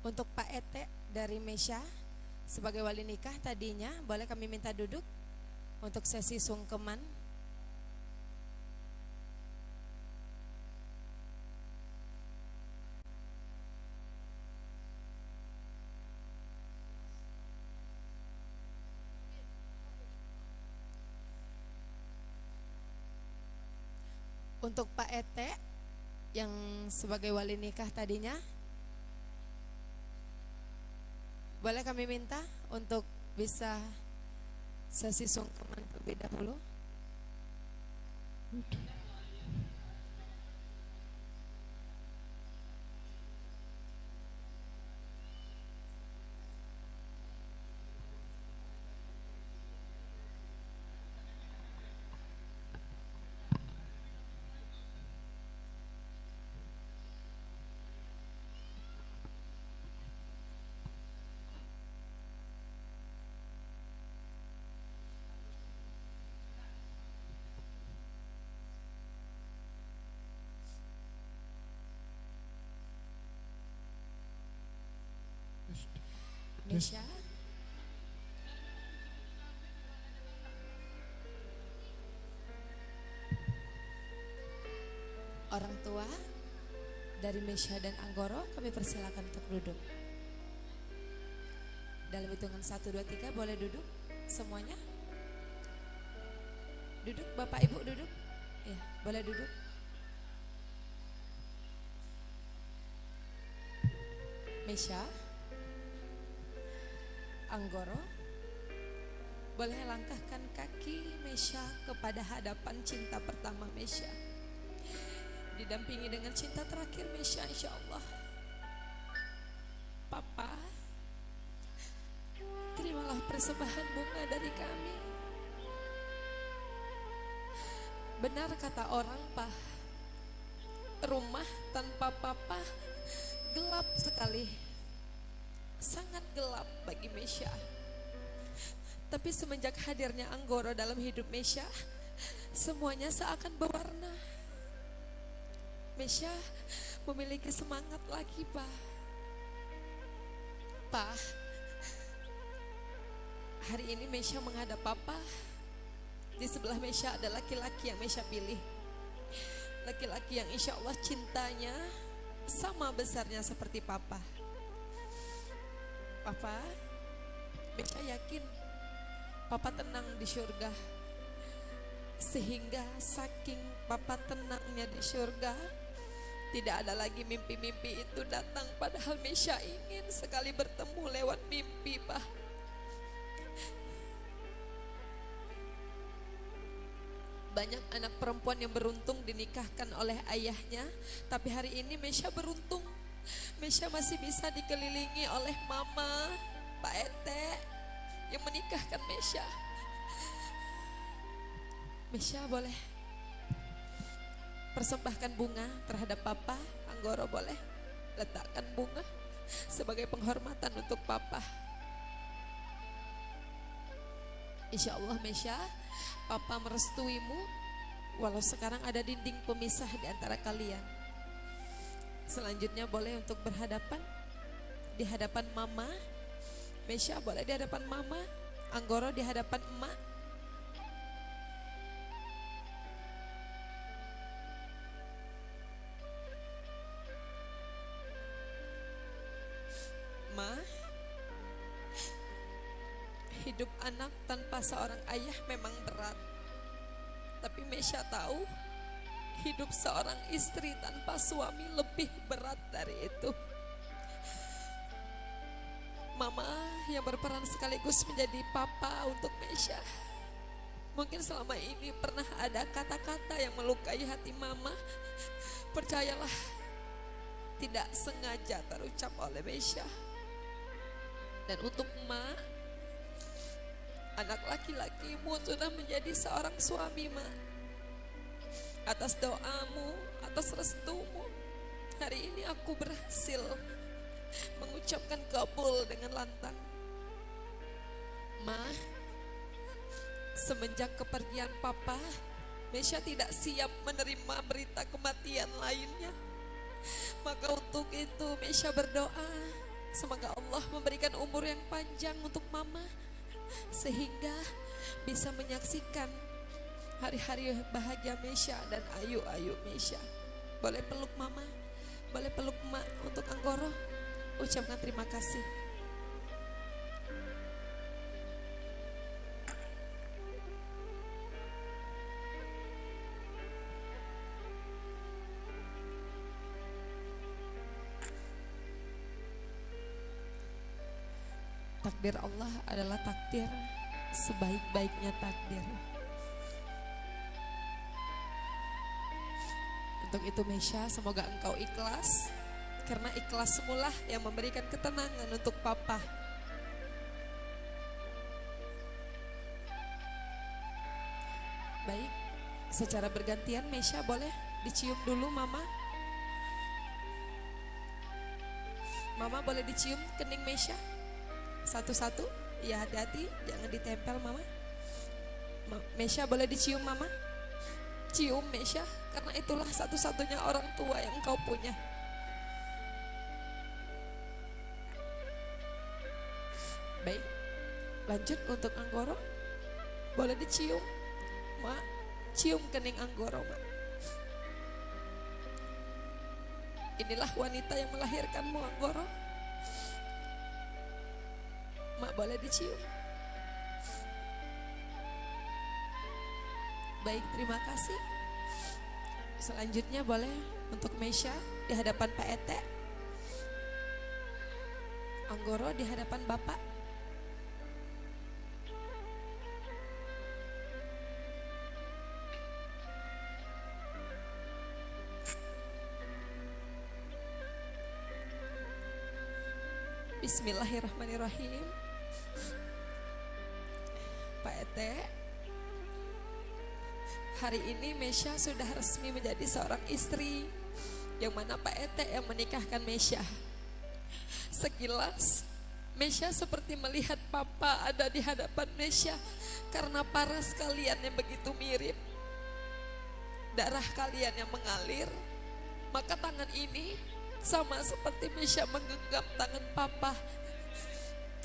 A: untuk Pak Ete dari Mesya sebagai wali nikah tadinya, boleh kami minta duduk untuk sesi sungkeman. Untuk Pak Ete yang sebagai wali nikah tadinya, boleh kami minta untuk bisa sesi sungkeman terlebih dahulu. Mesya, orang tua dari Mesya dan Anggoro, kami persilakan untuk duduk. Dalam hitungan 1, 2, 3 boleh duduk semuanya. Duduk, Bapak Ibu duduk. Ya, boleh duduk. Mesya, Anggoro, boleh langkahkan kaki Mesya kepada hadapan cinta pertama Mesya, didampingi dengan cinta terakhir Mesya, insya Allah. Papa, terimalah persembahan bunga dari kami. Benar kata orang, Pak, rumah tanpa Papa gelap sekali. Sangat gelap bagi Mesya. Tapi semenjak hadirnya Anggoro dalam hidup Mesya, semuanya seakan berwarna. Mesya memiliki semangat lagi, Pak. Pak, Hari ini Mesya menghadap Papa. Di sebelah Mesya ada laki-laki yang Mesya pilih. Laki-laki yang insya Allah cintanya sama besarnya seperti Papa. Papa, Mesya yakin Papa tenang di surga. Sehingga saking Papa tenangnya di surga, tidak ada lagi mimpi-mimpi itu datang. Padahal Mesya ingin sekali bertemu lewat mimpi, Pak. Banyak anak perempuan yang beruntung dinikahkan oleh ayahnya, tapi hari ini Mesya beruntung. Mesya masih bisa dikelilingi oleh mama, Pak Ete yang menikahkan Mesya. Mesya boleh persembahkan bunga terhadap Papa. Anggoro boleh letakkan bunga sebagai penghormatan untuk Papa. Insya Allah Mesya, Papa merestuimu walau sekarang ada dinding pemisah di antara kalian. Selanjutnya boleh untuk berhadapan di hadapan mama. Mesya boleh di hadapan mama, Anggoro di hadapan emak. Ma, hidup anak tanpa seorang ayah memang berat. Tapi Mesya tahu hidup seorang istri tanpa suami lebih berat dari itu. Mama yang berperan sekaligus menjadi papa untuk Mesya. Mungkin selama ini pernah ada kata-kata yang melukai hati mama. Percayalah, tidak sengaja terucap oleh Mesya. Dan untuk emak, anak laki-lakimu sudah menjadi seorang suami, Mak. Atas doamu, atas restumu, hari ini aku berhasil mengucapkan kabul dengan lantang. Ma, semenjak kepergian Papa, Mesya tidak siap menerima berita kematian lainnya. Maka untuk itu Mesya berdoa, semoga Allah memberikan umur yang panjang untuk Mama, sehingga bisa menyaksikan hari-hari bahagia Mesya dan ayu-ayu Mesya. Boleh peluk Mama, boleh peluk Emak. Untuk Anggoro, ucapkan terima kasih. Takdir Allah adalah takdir sebaik-baiknya takdir. Untuk itu Mesya, semoga engkau ikhlas, karena ikhlas semulah yang memberikan ketenangan untuk Papa. Baik, secara bergantian Mesya boleh dicium dulu Mama. Mama boleh dicium kening Mesya satu-satu. Ya, hati-hati jangan ditempel Mama. Mesya boleh dicium Mama. Cium Mesya, karena itulah satu-satunya orang tua yang kau punya. Baik, lanjut untuk Anggoro. Boleh dicium Mak, cium kening Anggoro Mak. Inilah wanita yang melahirkanmu Anggoro. Mak boleh dicium. Baik, terima kasih. Selanjutnya boleh untuk Mesya di hadapan Pak Ete, Anggoro di hadapan Bapak. Bismillahirrahmanirrahim. Pak Ete, hari ini Mesya sudah resmi menjadi seorang istri, yang mana Pak Ete yang menikahkan Mesya. Sekilas Mesya seperti melihat Papa ada di hadapan Mesya, karena paras kalian yang begitu mirip, darah kalian yang mengalir. Maka tangan ini sama seperti Mesya menggenggam tangan Papa.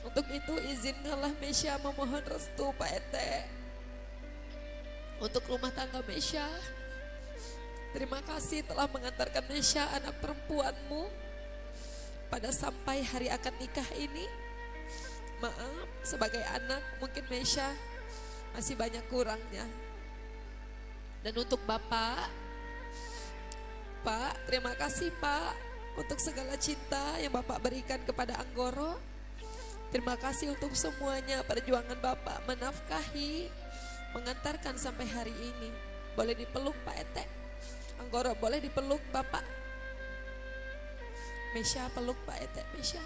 A: Untuk itu izinkanlah Mesya memohon restu Pak Ete untuk rumah tangga Mesya. Terima kasih telah mengantarkan Mesya, anak perempuanmu, pada sampai hari akad nikah ini. Maaf, sebagai anak mungkin Mesya masih banyak kurangnya. Dan untuk Bapak, Pak, terima kasih Pak untuk segala cinta yang Bapak berikan kepada Anggoro. Terima kasih untuk semuanya perjuangan Bapak menafkahi, mengantarkan sampai hari ini. Boleh dipeluk Pak Ete. Anggoro boleh dipeluk Bapak. Mesya peluk Pak Ete. Mesya,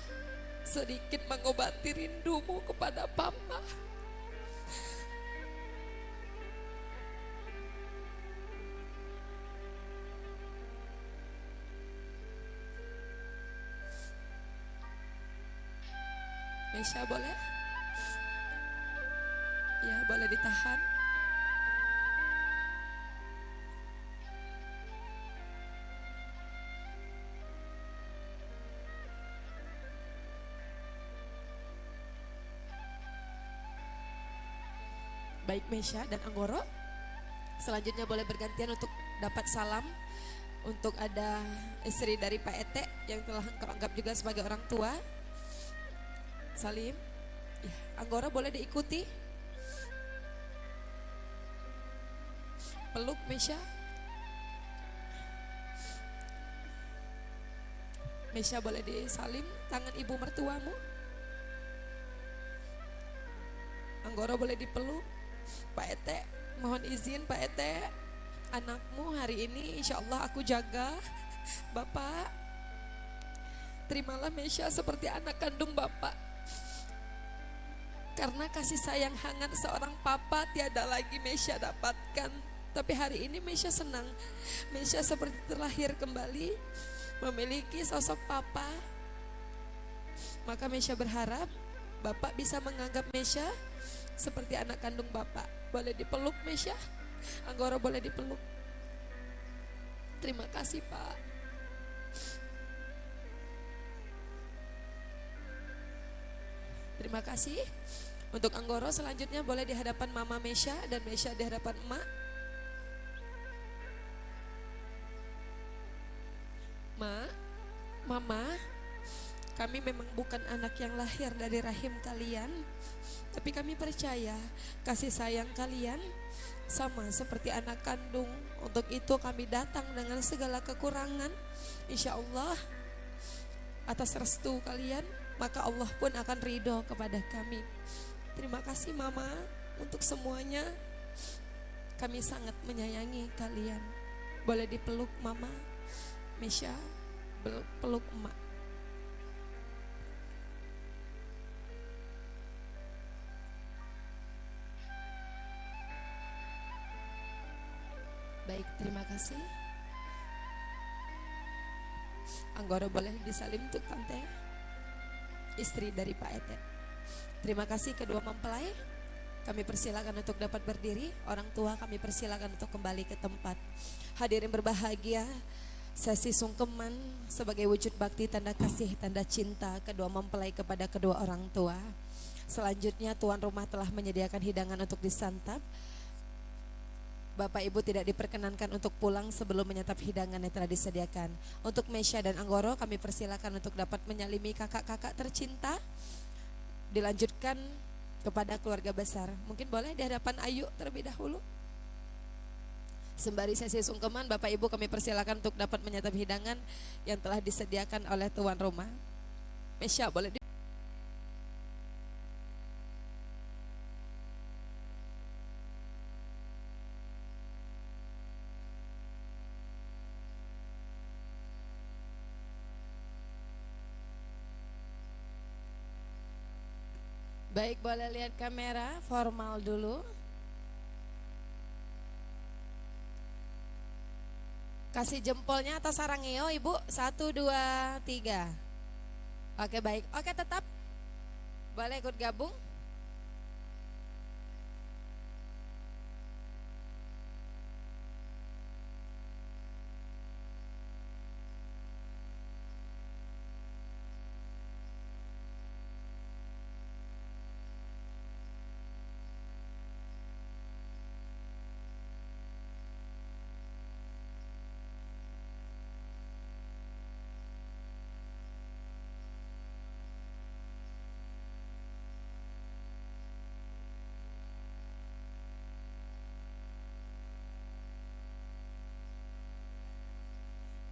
A: sedikit mengobati rindumu kepada Papa. Mesya boleh? Ya, boleh ditahan. Baik Mesya dan Anggoro, selanjutnya boleh bergantian untuk dapat salam. Untuk ada istri dari Pak Ete yang telah engkau anggap juga sebagai orang tua. Salim, ya, Anggoro boleh diikuti. Peluk Mesya. Mesya boleh disalim tangan ibu mertuamu. Anggoro boleh dipeluk. Pak Ete, mohon izin Pak Ete, anakmu hari ini insya Allah aku jaga. Bapak, terimalah Mesya seperti anak kandung Bapak. Karena kasih sayang hangat seorang papa tiada lagi Mesya dapatkan. Tapi hari ini Mesya senang. Mesya seperti terlahir kembali, memiliki sosok papa. Maka Mesya berharap Bapak bisa menganggap Mesya seperti anak kandung Bapak. Boleh dipeluk Mesya. Anggoro boleh dipeluk. Terima kasih Pak. Terima kasih. Untuk Anggoro selanjutnya boleh di hadapan Mama Mesya dan Mesya di hadapan Emak. Ma, Mama, kami memang bukan anak yang lahir dari rahim kalian, tapi kami percaya kasih sayang kalian sama seperti anak kandung. Untuk itu kami datang dengan segala kekurangan. Insya Allah atas restu kalian, maka Allah pun akan ridho kepada kami. Terima kasih Mama untuk semuanya. Kami sangat menyayangi kalian. Boleh dipeluk Mama. Mesya, peluk Emak. Baik, terima kasih. Anggoro boleh disalim untuk Tante, istri dari Pak Ete. Terima kasih kedua mempelai. Kami persilakan untuk dapat berdiri. Orang tua kami persilakan untuk kembali ke tempat. Hadirin berbahagia, sesi sungkeman sebagai wujud bakti, tanda kasih, tanda cinta kedua mempelai kepada kedua orang tua. Selanjutnya tuan rumah telah menyediakan hidangan untuk disantap. Bapak Ibu tidak diperkenankan untuk pulang sebelum menyantap hidangan yang telah disediakan. Untuk Mesya dan Anggoro kami persilakan untuk dapat menyalimi kakak-kakak tercinta. Dilanjutkan kepada keluarga besar. Mungkin boleh di hadapan Ayu terlebih dahulu. Sembari sesi sungkeman, Bapak Ibu kami persilakan untuk dapat menyantap hidangan yang telah disediakan oleh tuan rumah. Mesya boleh Baik, boleh lihat kamera, formal dulu. Kasih jempolnya atau sarangeo Ibu, 1, 2, 3. Oke baik, oke tetap. Boleh ikut gabung.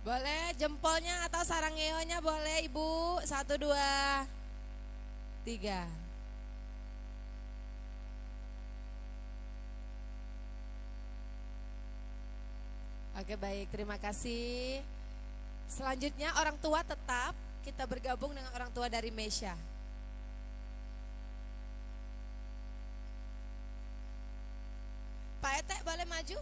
A: Boleh jempolnya atau sarangeonya boleh Ibu. 1, 2, 3. Oke baik, terima kasih. Selanjutnya orang tua tetap kita bergabung dengan orang tua dari Mesya. Pak Ete boleh maju?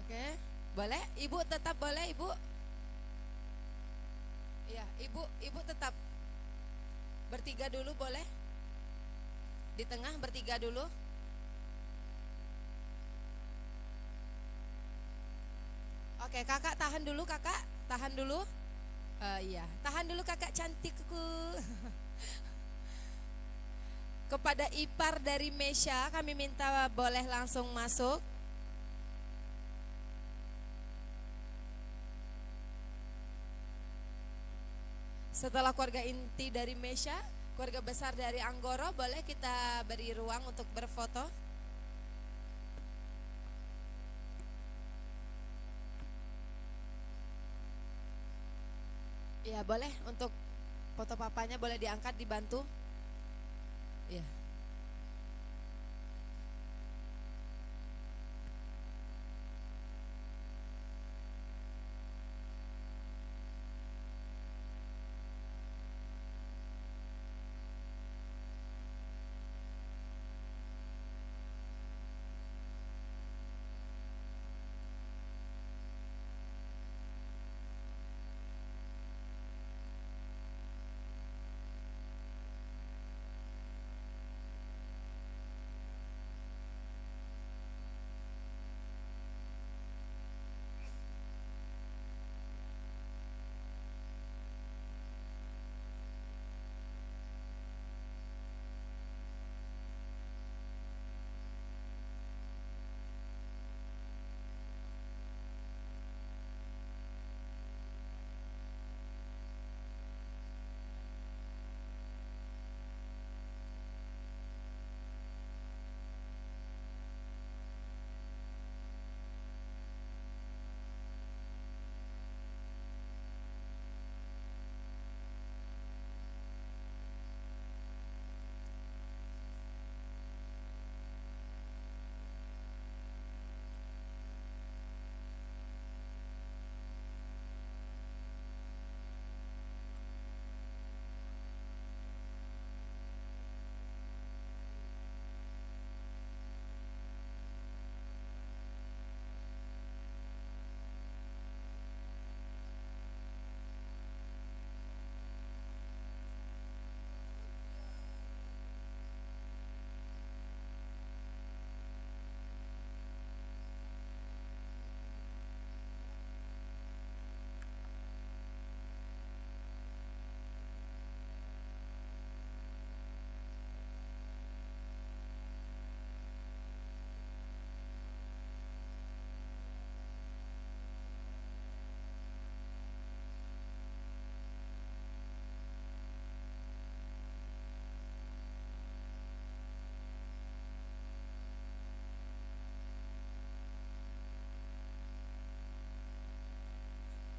A: Oke, boleh? Ibu tetap boleh, Ibu? Iya, Ibu tetap bertiga dulu boleh? Di tengah bertiga dulu. Oke, Kakak tahan dulu, Kakak. Tahan dulu. Iya, tahan dulu Kakak cantikku. Kepada ipar dari Mesya kami minta boleh langsung masuk. Setelah keluarga inti dari Mesya, keluarga besar dari Anggoro, boleh kita beri ruang untuk berfoto. Ya boleh, untuk foto papanya boleh diangkat, dibantu. Ya.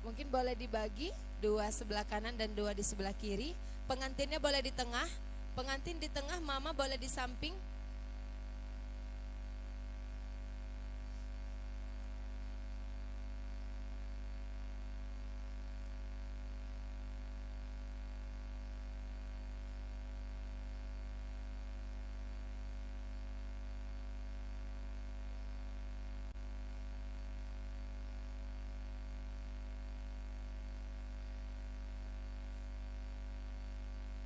A: Mungkin boleh dibagi, 2 sebelah kanan dan 2 di sebelah kiri. Pengantinnya boleh di tengah, pengantin di tengah, mama boleh di samping.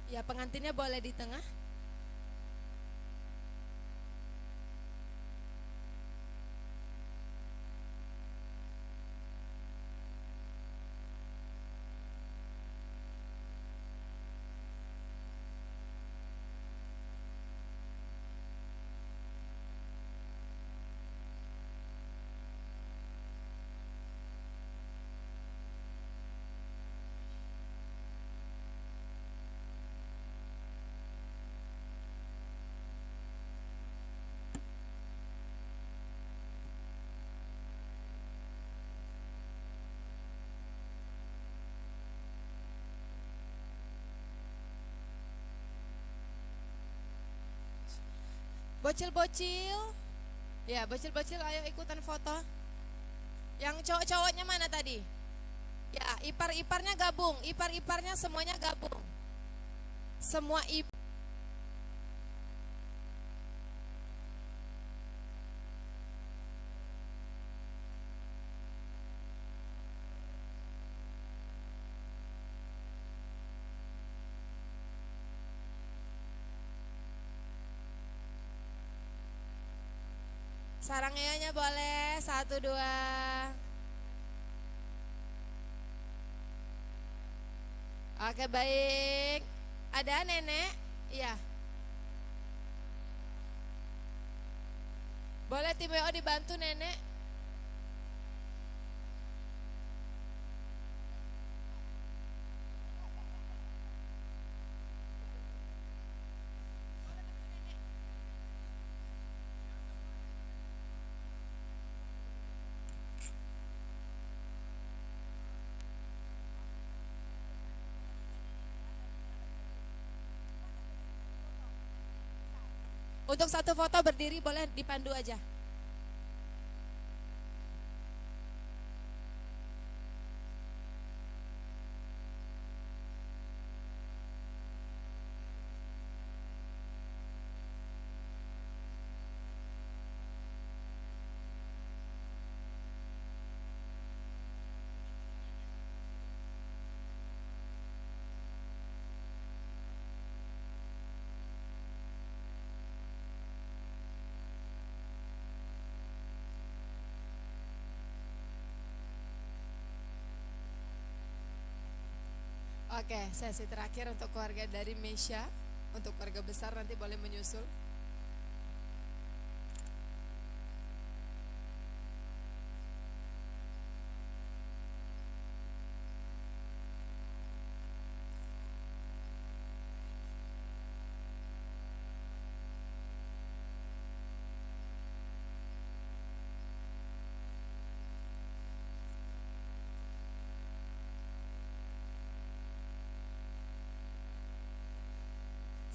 A: Ya, pengantinnya boleh di tengah. Bocil-bocil, ya bocil-bocil ayo ikutan foto. Yang cowok-cowoknya mana tadi? Ya, ipar-iparnya gabung, ipar-iparnya semuanya gabung. Semua sarangnya boleh, 1, 2. Oke, baik. Ada nenek? Iya. Boleh tim WO dibantu nenek? Untuk satu foto berdiri boleh dipandu aja. Oke, sesi terakhir untuk keluarga dari Mesya. Untuk keluarga besar nanti boleh menyusul.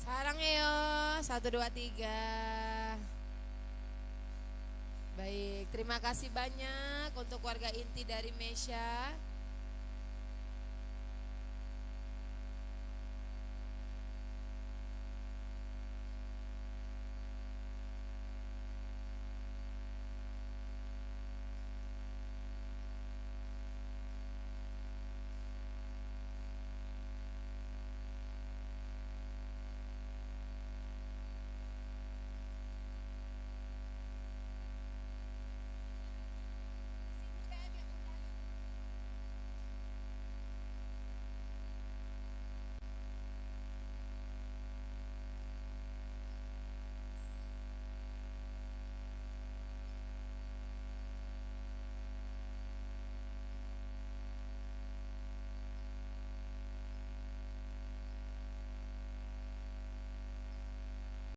A: Sarang yo, 1, 2, 3. Baik, terima kasih banyak untuk keluarga inti dari Mesya.